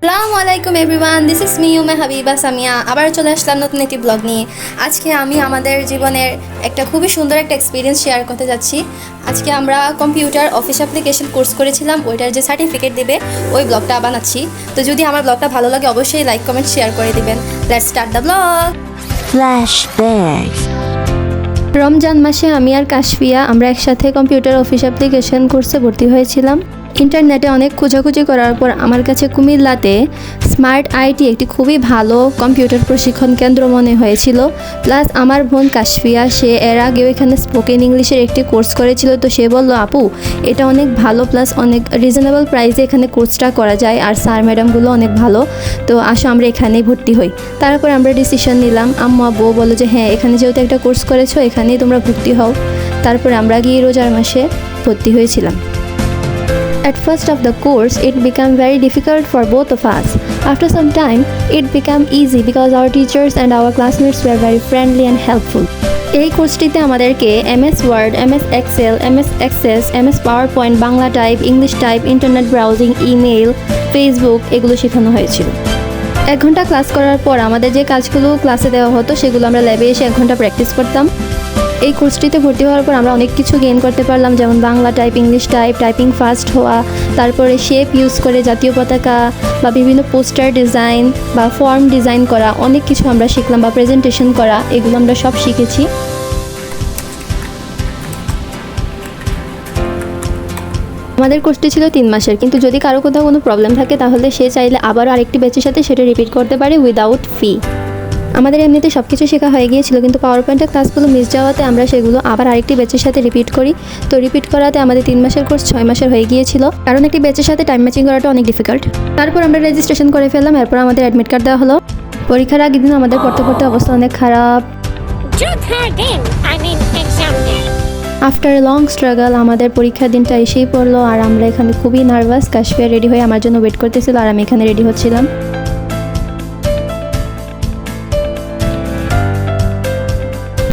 আসসালামু আলাইকুম everyone, this is me Uma Habiba Samia. আবার চলে আসলাম নতুন একটি ব্লগ নিয়ে। আজকে আমি আমাদের জীবনের একটা খুবই সুন্দর একটা এক্সপিরিয়েন্স শেয়ার করতে যাচ্ছি। আজকে আমরা কম্পিউটার অফিস অ্যাপ্লিকেশন কোর্স করেছিলাম, ওইটার যে সার্টিফিকেট দেবে ওই ব্লগটা বানাচ্ছি। তো যদি আমার ব্লগটা ভালো লাগে অবশ্যই লাইক কমেন্ট শেয়ার করে দিবেন। Let's start the blog. Flashback. Ramzan মাসে আমি আর কাশফিয়া আমরা একসাথে কম্পিউটার অফিস অ্যাপ্লিকেশন কোর্সে ভর্তি হয়েছিলাম। ইন্টারনেটে অনেক খোঁজাখুঁজি করার পর আমার কাছে কুমিল্লাতে স্মার্ট আইটি একটি খুবই ভালো কম্পিউটার প্রশিক্ষণ কেন্দ্র মনে হয়েছিল। প্লাস আমার বোন কাশফিয়া, সে এর আগেও এখানে স্পোকেন ইংলিশের একটি কোর্স করেছিল। তো সে বলল, আপু এটা অনেক ভালো, প্লাস অনেক রিজনেবল প্রাইসে এখানে কোর্সটা করা যায়, আর স্যার ম্যাডামগুলো অনেক ভালো। তো আসো আমরা এখানেই ভর্তি হই। তারপর আমরা ডিসিশন নিলাম, আম্মু আব্বু বললো যে হ্যাঁ, এখানে যেহেতু একটা কোর্স করেছো এখানেই তোমরা ভর্তি হও। তারপর আমরা গিয়ে রোজার মাসে ভর্তি হয়েছিলাম। At first of the course, it became very difficult for both of us. After some time, it became easy because our teachers and our classmates were very friendly and helpful. এই কোর্সটিতে আমাদেরকে MS Word, MS Excel, MS Access, MS PowerPoint, Bangla type, English type, internet browsing, email, Facebook এগুলো শেখানো হয়েছিল। 1 ঘন্টা class করার পর আমাদের যে কাজগুলো ক্লাসে দেওয়া হতো সেগুলো আমরা ল্যাবে এসে 1 ঘন্টা প্র্যাকটিস করতাম। এই কোর্সটিতে ভর্তি হওয়ার পর আমরা অনেক কিছু গেইন করতে পারলাম, যেমন Bangla type, English type, typing fast হওয়া, তারপরে শেপ ইউজ করে জাতীয় পতাকা বা বিভিন্ন পোস্টার ডিজাইন বা ফর্ম ডিজাইন করা, অনেক কিছু আমরা শিখলাম, বা প্রেজেন্টেশন করা, এগুলো আমরা সব শিখেছি। আমাদের কোর্সটি ছিল 3 মাসের, কিন্তু যদি কারো কোথাও কোনো প্রবলেম থাকে তাহলে সে চাইলে আবারও আরেকটি ব্যাচের সাথে সেটা রিপিট করতে পারে উইদাউট ফি। আমাদের এমনিতে সব কিছু শেখা হয়ে গিয়েছিল, কিন্তু পাওয়ার পয়েন্টের ক্লাসগুলো মিস যাওয়াতে আমরা সেগুলো আবার আরেকটি ব্যাচের সাথে রিপিট করি। তো রিপিট করাতে আমাদের 3 মাসের কোর্স 6 মাসের হয়ে গিয়েছিল, কারণ একটি ব্যাচের সাথে টাইম ম্যাচিং করাটা অনেক ডিফিকাল্ট। তারপর আমরা রেজিস্ট্রেশন করে ফেললাম, এরপর আমাদের অ্যাডমিট কার্ড দেওয়া হলো। পরীক্ষার আগের দিন আমাদের পড়তে পড়তে অবস্থা অনেক খারাপ। আফটার এ লং স্ট্রাগল আমাদের পরীক্ষার দিনটা এসেই পড়লো, আর আমরা এখানে খুবই নার্ভাস। কাশফিয়া রেডি হয়ে আমার জন্য ওয়েট করতেছিল, আর আমি এখানে রেডি হচ্ছিলাম।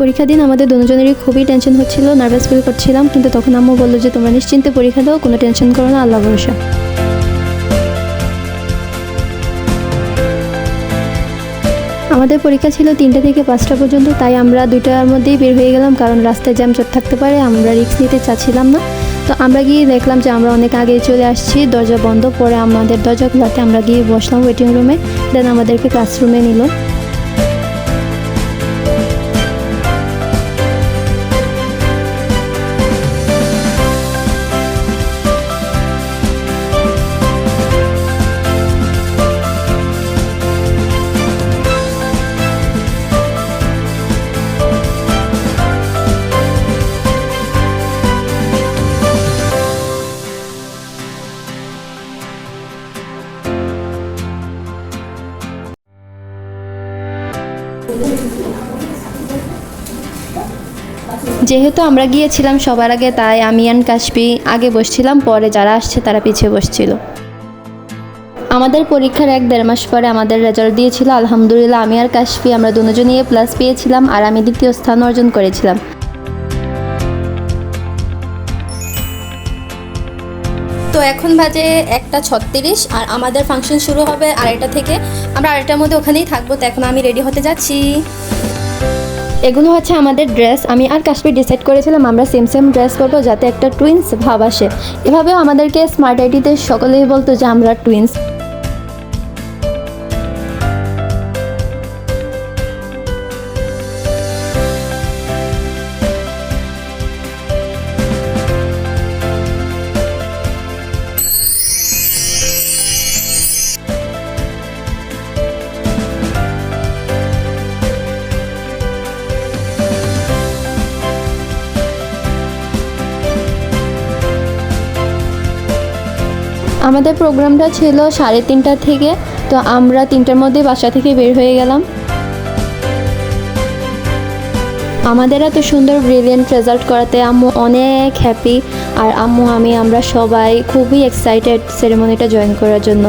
পরীক্ষা দিন আমাদের দুজনেরই খুবই টেনশন হচ্ছিল, নার্ভাস ফিল করছিলাম, কিন্তু তখন আম্মু বললো যে তোমরা নিশ্চিন্তে পরীক্ষা দাও, কোনো টেনশন করো না, আল্লাহ ভরসা। আমাদের পরীক্ষা ছিল 3টা থেকে 5টা পর্যন্ত, তাই আমরা 2টার মধ্যেই বের হয়ে গেলাম, কারণ রাস্তায় জ্যামজট থাকতে পারে, আমরা রিস্ক নিতে চাচ্ছিলাম না। তো আমরা গিয়ে দেখলাম যে আমরা অনেক আগে চলে আসছি, দরজা বন্ধ। পরে আমাদের দরজা খোলাতে আমরা গিয়ে বসলাম ওয়েটিং রুমে, দেন আমাদেরকে ক্লাসরুমে নিল। যেহেতু আমরা গিয়েছিলাম সবার আগে, তাই আমি আর কাশফি আগে বসছিলাম, পরে যারা আসছে তারা পিছিয়ে বসছিল। আমাদের পরীক্ষার 1-1.5 মাস পরে আমাদের রেজাল্ট দিয়েছিল। আলহামদুলিল্লাহ, আমি আর কাশফি আমরা দুজনেই A+ পেয়েছিলাম, আর আমি 2য় স্থান অর্জন করেছিলাম। তো এখন বাজে 1:36, আর আমাদের ফাংশন শুরু হবে 2:30 থেকে। আমরা 2:30টার মধ্যে ওখানেই থাকবো। তো এখন আমি রেডি হতে যাচ্ছি। এগুলো হচ্ছে আমাদের ড্রেস। আমি আর কাশফি ডিসাইড করেছিলাম আমরা সেম ড্রেস করবো, যাতে একটা টুইন্স ভাব আসে। এভাবেও আমাদেরকে স্মার্ট আইটিতে সকলেই বলতো যে আমরা টুইন্স। আমাদের প্রোগ্রামটা ছিল 3:30 থেকে, তো আমরা 3টার মধ্যে বাসা থেকে বের হয়ে গেলাম। আমাদের এত সুন্দর ব্রিলিয়েন্ট রেজাল্ট করাতে আম্মু অনেক হ্যাপি, আর আম্মু আমরা সবাই খুবই এক্সাইটেড সেরেমনিটা জয়েন করার জন্য।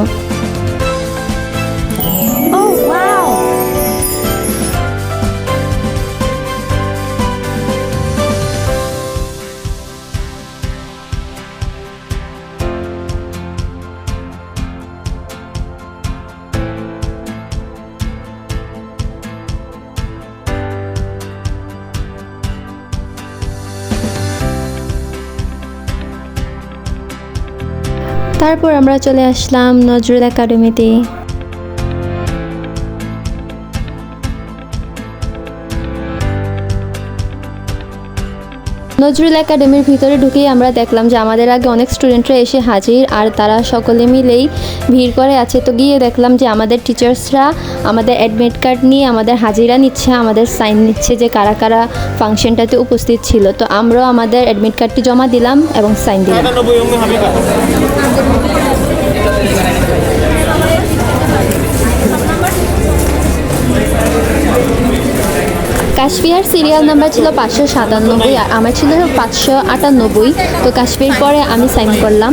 তারপর আমরা চলে আসলাম নজরুল একাডেমিতে। নজরুল একাডেমির ভিতরে ঢুকেই আমরা দেখলাম যে আমাদের আগে অনেক স্টুডেন্টরা এসে হাজির, আর তারা সকলে মিলেই ভিড় করে আছে। তো গিয়ে দেখলাম যে আমাদের টিচার্সরা আমাদের অ্যাডমিট কার্ড নিয়ে আমাদের হাজিরা নিচ্ছে, আমাদের সাইন নিচ্ছে যে কারা কারা ফাংশনটাতে উপস্থিত ছিল। তো আমরাও আমাদের অ্যাডমিট কার্ডটি জমা দিলাম এবং সাইন দিলাম। কাশফিয়ার সিরিয়াল নাম্বার ছিল 597 আর আমার ছিল 598। তো কাশফির পরে আমি সাইন করলাম।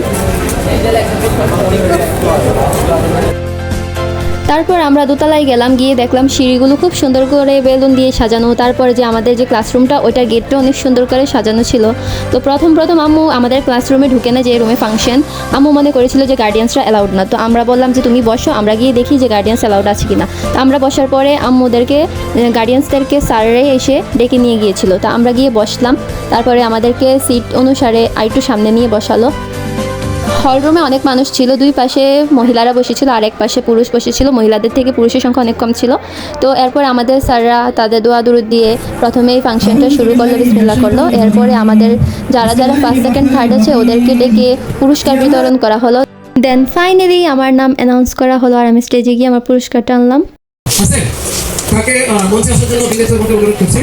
তারপর আমরা দোতলায় গেলাম, গিয়ে দেখলাম সিঁড়িগুলো খুব সুন্দর করে বেলুন দিয়ে সাজানো। তারপরে যে আমাদের যে ক্লাসরুমটা ওইটার গেটটা অনেক সুন্দর করে সাজানো ছিল। তো প্রথম আম্মু আমাদের ক্লাসরুমে ঢুকে না, যে রুমে ফাংশন, আম্মু মনে করেছিল যে গার্ডিয়ানসরা অ্যালাউড না। তো আমরা বললাম যে তুমি বসো, আমরা গিয়ে দেখি যে গার্ডিয়ানস অ্যালাউড আছে কিনা। তো আমরা বসার পরে আম্মুদেরকে গার্ডিয়ানসদেরকে স্যাররাই এসে ডেকে নিয়ে গিয়েছিল। তো আমরা গিয়ে বসলাম, তারপরে আমাদেরকে সিট অনুসারে আরেকটু সামনে নিয়ে বসালো। হলরুমে অনেক মানুষ ছিল, দুই পাশে মহিলারা বসেছিল আর এক পাশে পুরুষ বসেছিল। মহিলাদের থেকে পুরুষের সংখ্যা অনেক কম ছিল। তো এরপর আমাদের স্যাররা তাদের দোয়া দুরুদ দিয়ে প্রথমেই ফাংশনটা শুরু করলো, বিসমিল্লাহ করলো। এরপরে আমাদের যারা যারা ফার্স্ট সেকেন্ড থার্ড আছে ওদেরকে ডেকে পুরস্কার বিতরণ করা হলো। দেন ফাইনালি আমার নাম অ্যানাউন্স করা হলো আর আমি স্টেজে গিয়ে আমার পুরস্কারটা আনলাম। তাকে মঞ্চে আসার জন্য বিনীত ভাবে অনুরোধ করছি।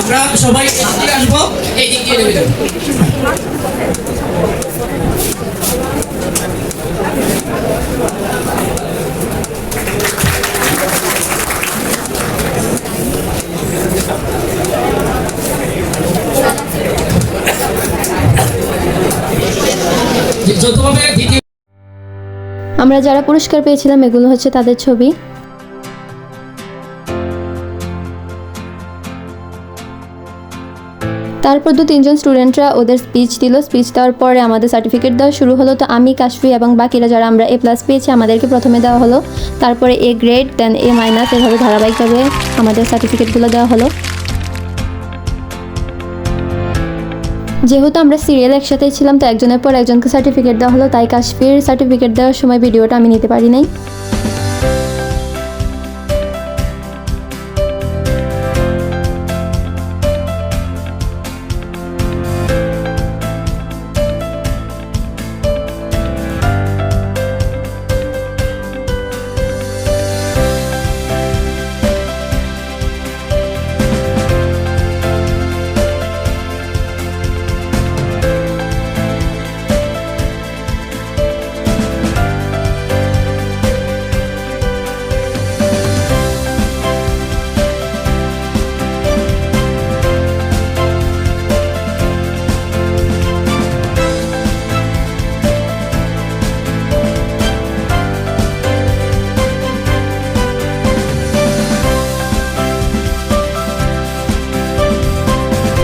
আমরা সবাই এদিকে আসবো, এই দিক দিয়ে নেমে যাবো। যৌথভাবে দ্বিতীয় আমরা যারা পুরস্কার পেয়েছিলাম এগুলো হচ্ছে তাদের ছবি। তারপর 2-3 স্টুডেন্টরা ওদের স্পিচ দিল। স্পিচ দেওয়ার পরে আমাদের সার্টিফিকেট দেওয়া শুরু হলো। তো আমি, কাশফি এবং বাকিরা যারা আমরা A+ পেয়েছি আমাদেরকে প্রথমে দেওয়া হলো, তারপরে A গ্রেড, দেন A-, এভাবে ধারাবাহিকভাবে আমাদের সার্টিফিকেটগুলো দেওয়া হলো। যেহেতু আমরা সিরিয়াল একসাথেই ছিলাম তো একজনের পর একজনকে সার্টিফিকেট দেওয়া হলো, তাই কাশফির সার্টিফিকেট দেওয়ার সময় ভিডিওটা আমি নিতে পারি নাই।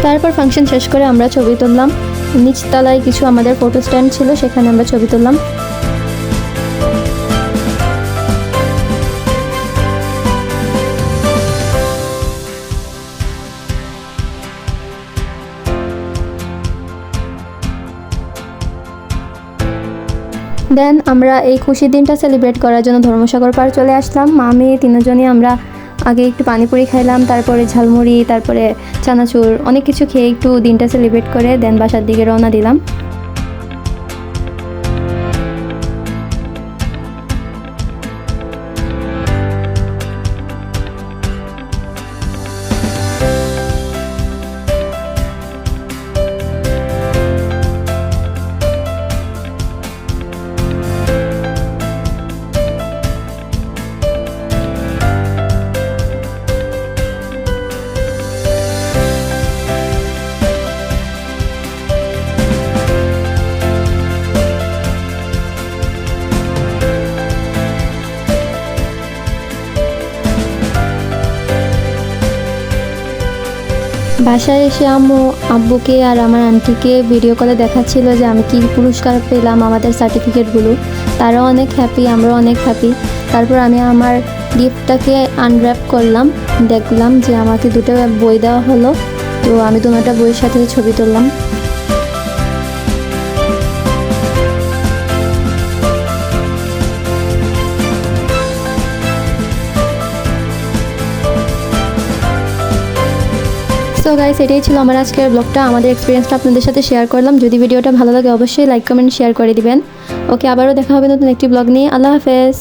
তারপর ফাংশন শেষ করে আমরা ছবি তুললাম। নিচতলায় কিছু আমাদের ফটো স্ট্যান্ড ছিল, সেখানে আমরা ছবি তুললাম। দেন আমরা এই খুশির দিনটা সেলিব্রেট করার জন্য ধর্মসাগর পার্ক চলে আসলাম। আমি 3জনই আমরা আগে একটু পানিপুরি খাইলাম, তারপরে ঝালমুড়ি, তারপরে চানাচুর, অনেক কিছু খেয়ে একটু দিনটা সেলিব্রেট করে দেন বাসার দিকে রওনা দিলাম। বাসায় এসে আব্বুকে আর আমার আন্টিকে ভিডিও কলে দেখাচ্ছিল যে আমি কি পুরস্কার পেলাম, আমাদের সার্টিফিকেটগুলো। তারাও অনেক হ্যাপি, আমরাও অনেক হ্যাপি। তারপর আমি আমার গিফটটাকে আনর্যাপ করলাম, দেখলাম যে আমাকে 2টা বই দেওয়া হলো। তো আমি দুটোটা বইয়ের সাথে ছবি তুললাম। সো গাইস, এটাই ছিল আমার আজকের ব্লগটা। আমাদের এক্সপিরিয়েন্সটা আপনাদের সাথে শেয়ার করলাম। যদি ভিডিওটা ভালো লাগে অবশ্যই লাইক কমেন্ট শেয়ার করে দিবেন। ওকে, আবারও দেখা হবে নতুন একটি ব্লগ নিয়ে। আল্লাহ হাফেজ।